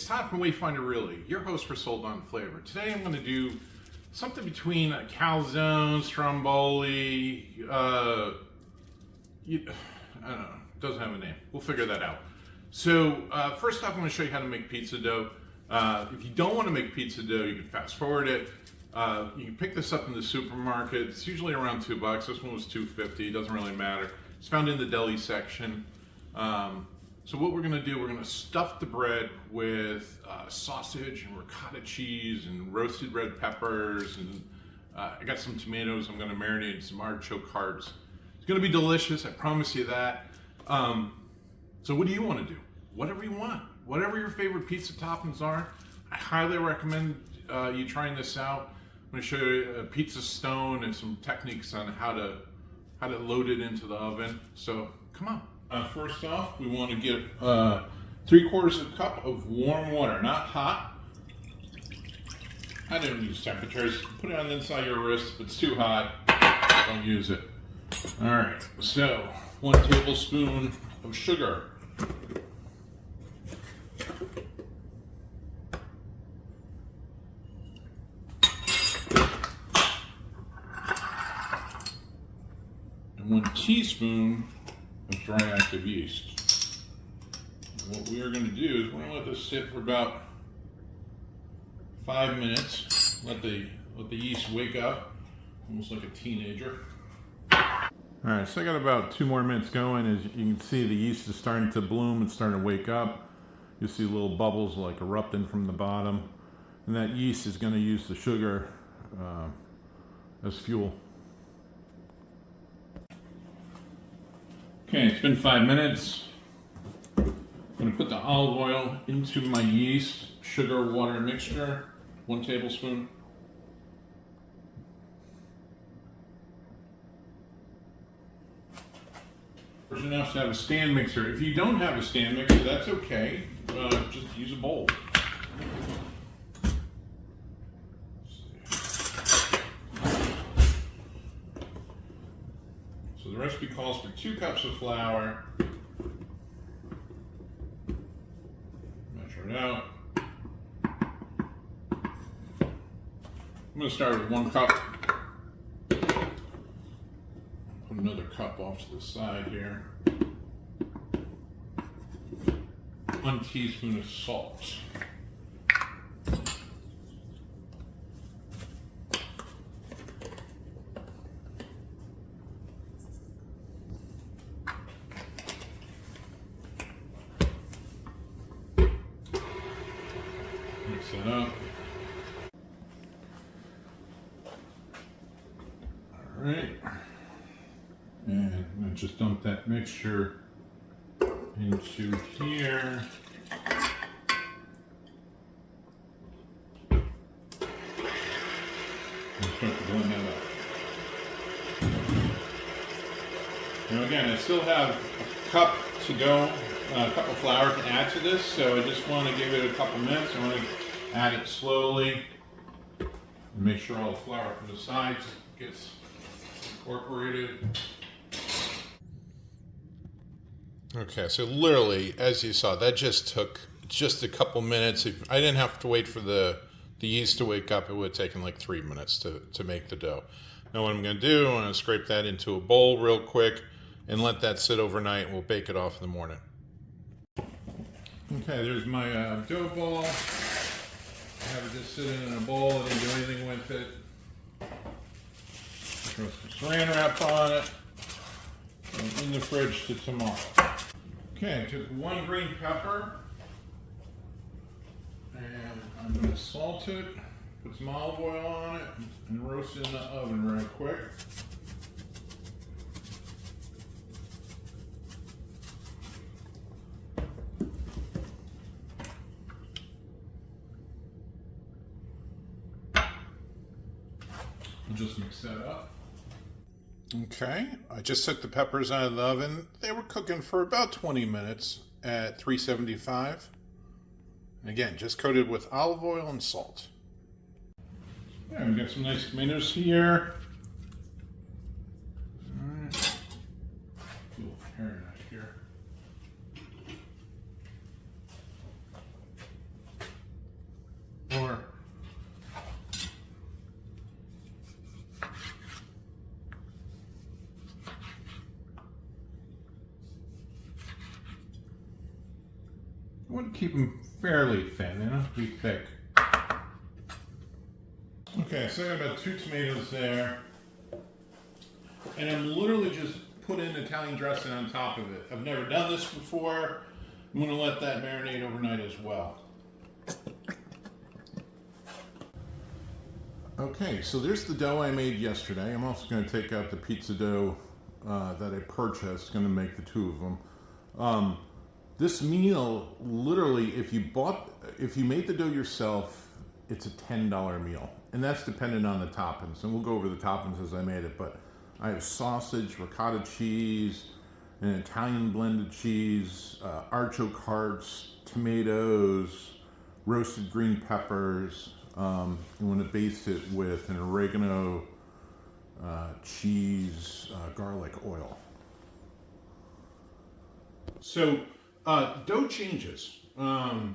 it's Todd from Wayfinder Really, your host for Sold On Flavor. Today I'm going to do something between a Calzone Stromboli, I don't know, doesn't have a name. We'll figure that out. So first off, I'm going to show you how to make pizza dough. If you don't want to make pizza dough, you can fast forward it. You can pick this up in the supermarket. It's usually around $2. This one was $2.50. It doesn't really matter. It's found in the deli section. So what we're going to do, we're going to stuff the bread with sausage and ricotta cheese and roasted red peppers, and I got some tomatoes. I'm going to marinate some artichoke hearts. It's going to be delicious, I promise you that. So what do you want to do? Whatever you want. Whatever your favorite pizza toppings are, I highly recommend you trying this out. I'm going to show you a pizza stone and some techniques on how to load it into the oven. So come on. First off, we want to get 3/4 cup of warm water, not hot. I don't use temperatures. Put it on the inside of your wrist. If it's too hot, don't use it. All right, so 1 tablespoon of sugar. And 1 teaspoon of dry active yeast. And what we are going to do is we're going to let this sit for about 5 minutes. Let the yeast wake up, almost like a teenager. All right, so I got about 2 more minutes going. As you can see, the yeast is starting to bloom. It's starting to wake up. You see little bubbles like erupting from the bottom, and that yeast is going to use the sugar as fuel. Okay, it's been 5 minutes. I'm going to put the olive oil into my yeast, sugar, water mixture, 1 tablespoon. First, you have to have a stand mixer. If you don't have a stand mixer, that's okay. Just use a bowl. So the recipe calls for 2 cups of flour. Measure it out. I'm going to start with 1 cup. Put another cup off to the side here. 1 teaspoon of salt. Mix that up. All right. And I'm going to just dump that mixture into here. And start to blend that up. Now again, I still have a cup to go, a cup of flour to add to this, so I just want to give it a couple minutes. I want to add it slowly and make sure all the flour from the sides gets incorporated. Okay, so literally, as you saw, that just took just a couple minutes. If I didn't have to wait for the yeast to wake up, it would have taken like 3 minutes to make the dough. Now what I'm going to do, I'm going to scrape that into a bowl real quick and let that sit overnight, and we'll bake it off in the morning. Okay, there's my dough ball. I have it just sitting in a bowl. I didn't do anything with it. Throw some saran wrap on it. And in the fridge to tomorrow. Okay, I took 1 green pepper and I'm going to salt it, put some olive oil on it, and roast it in the oven real quick. I'll just mix that up. Okay, I just took the peppers out of the oven. They were cooking for about 20 minutes at 375. And again, just coated with olive oil and salt. Yeah, we've got some nice tomatoes here. All right. Cool, very nice here. keep them fairly thin, they don't have to be thick. Okay, so I got about 2 tomatoes there. And I'm literally just putting Italian dressing on top of it. I've never done this before. I'm gonna let that marinate overnight as well. Okay, so there's the dough I made yesterday. I'm also gonna take out the pizza dough that I purchased, gonna make the 2 of them. This meal, literally, if you made the dough yourself, it's a $10 meal. And that's dependent on the toppings. And we'll go over the toppings as I made it, but I have sausage, ricotta cheese, an Italian blended cheese, artichoke hearts, tomatoes, roasted green peppers. I'm going to baste it with an oregano, cheese, garlic oil. So dough changes. The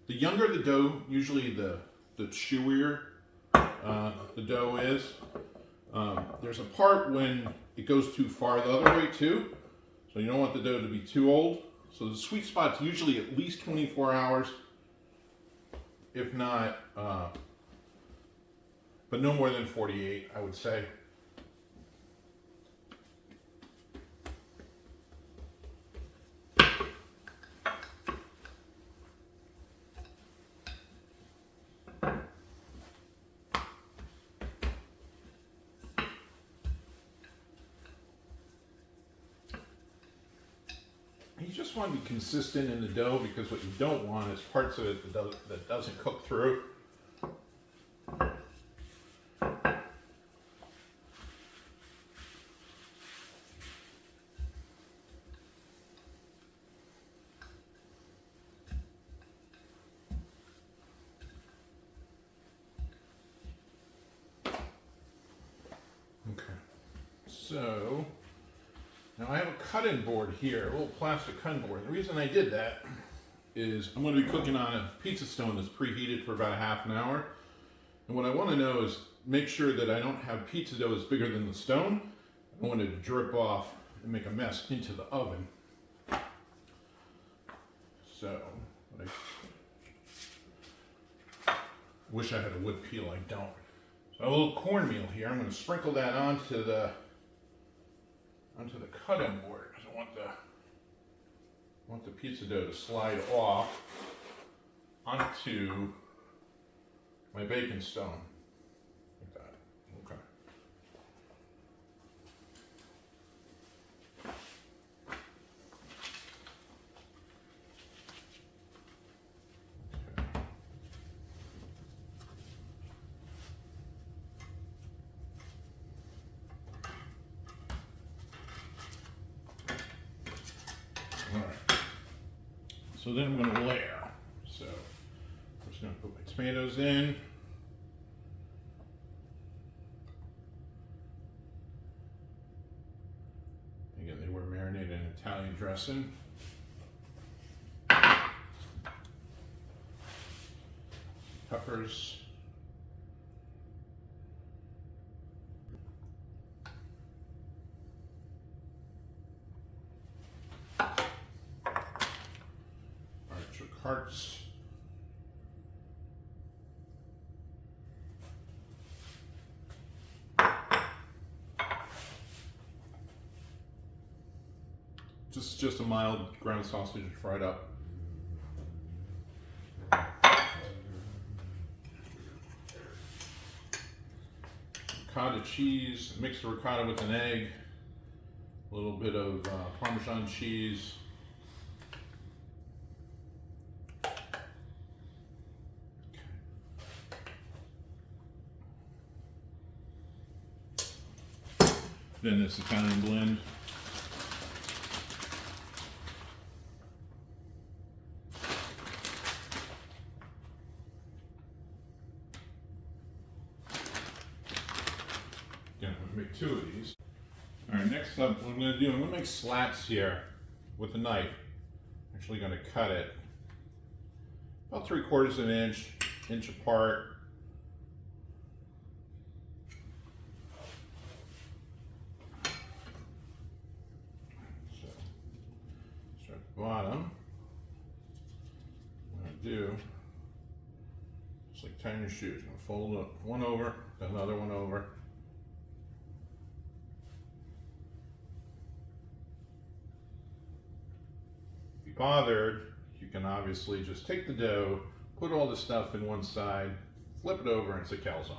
younger the dough, usually the chewier the dough is. There's a part when it goes too far the other way too. So you don't want the dough to be too old. So the sweet spot's usually at least 24 hours. If not, but no more than 48, I would say. You just want to be consistent in the dough, because what you don't want is parts of it that doesn't cook through. Okay, so now I have a cut-in board here, a little plastic cut-in board. The reason I did that is I'm going to be cooking on a pizza stone that's preheated for about a half an hour. And what I want to know is make sure that I don't have pizza dough that's bigger than the stone. I want it to drip off and make a mess into the oven. So, I wish I had a wood peel, I don't. So a little cornmeal here, I'm going to sprinkle that onto the cut-in board, because I want the pizza dough to slide off onto my baking stone, like that. Okay. Alright, so then I'm going to layer. So I'm just going to put my tomatoes in. Again, they were marinated in Italian dressing. Peppers. Hearts. Just a mild ground sausage fried up. Ricotta cheese, mix the ricotta with an egg, a little bit of Parmesan cheese. Then this Italian blend. Again, I'm going to make 2 of these. All right, next up, what I'm going to do, I'm going to make slats here with a knife. I'm actually going to cut it about 3/4 of an inch apart. Bottom. do, just like tying your shoes, you're gonna fold up one over, then another one over. If you're bothered, you can obviously just take the dough, put all the stuff in one side, flip it over, and it's a calzone.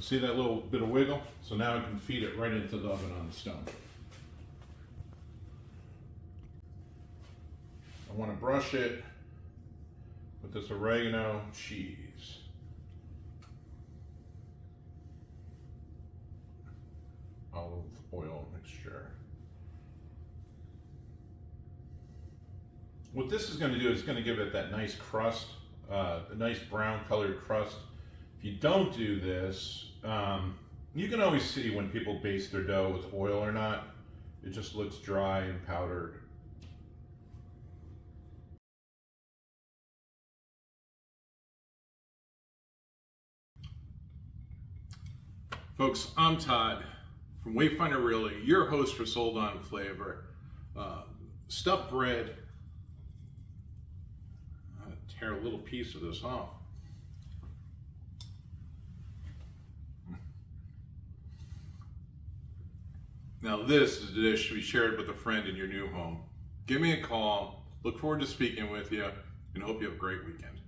See that little bit of wiggle? So now I can feed it right into the oven on the stone. I want to brush it with this oregano cheese. Olive oil mixture. What this is going to do is going to give it that nice crust, a nice brown colored crust. If you don't do this, you can always see when people baste their dough with oil or not. It just looks dry and powdered. Folks, I'm Todd from Wayfinder Really, your host for Sold On Flavor. Stuffed bread. I'm gonna tear a little piece of this off. Now this is a dish to be shared with a friend in your new home. Give me a call. Look forward to speaking with you and hope you have a great weekend.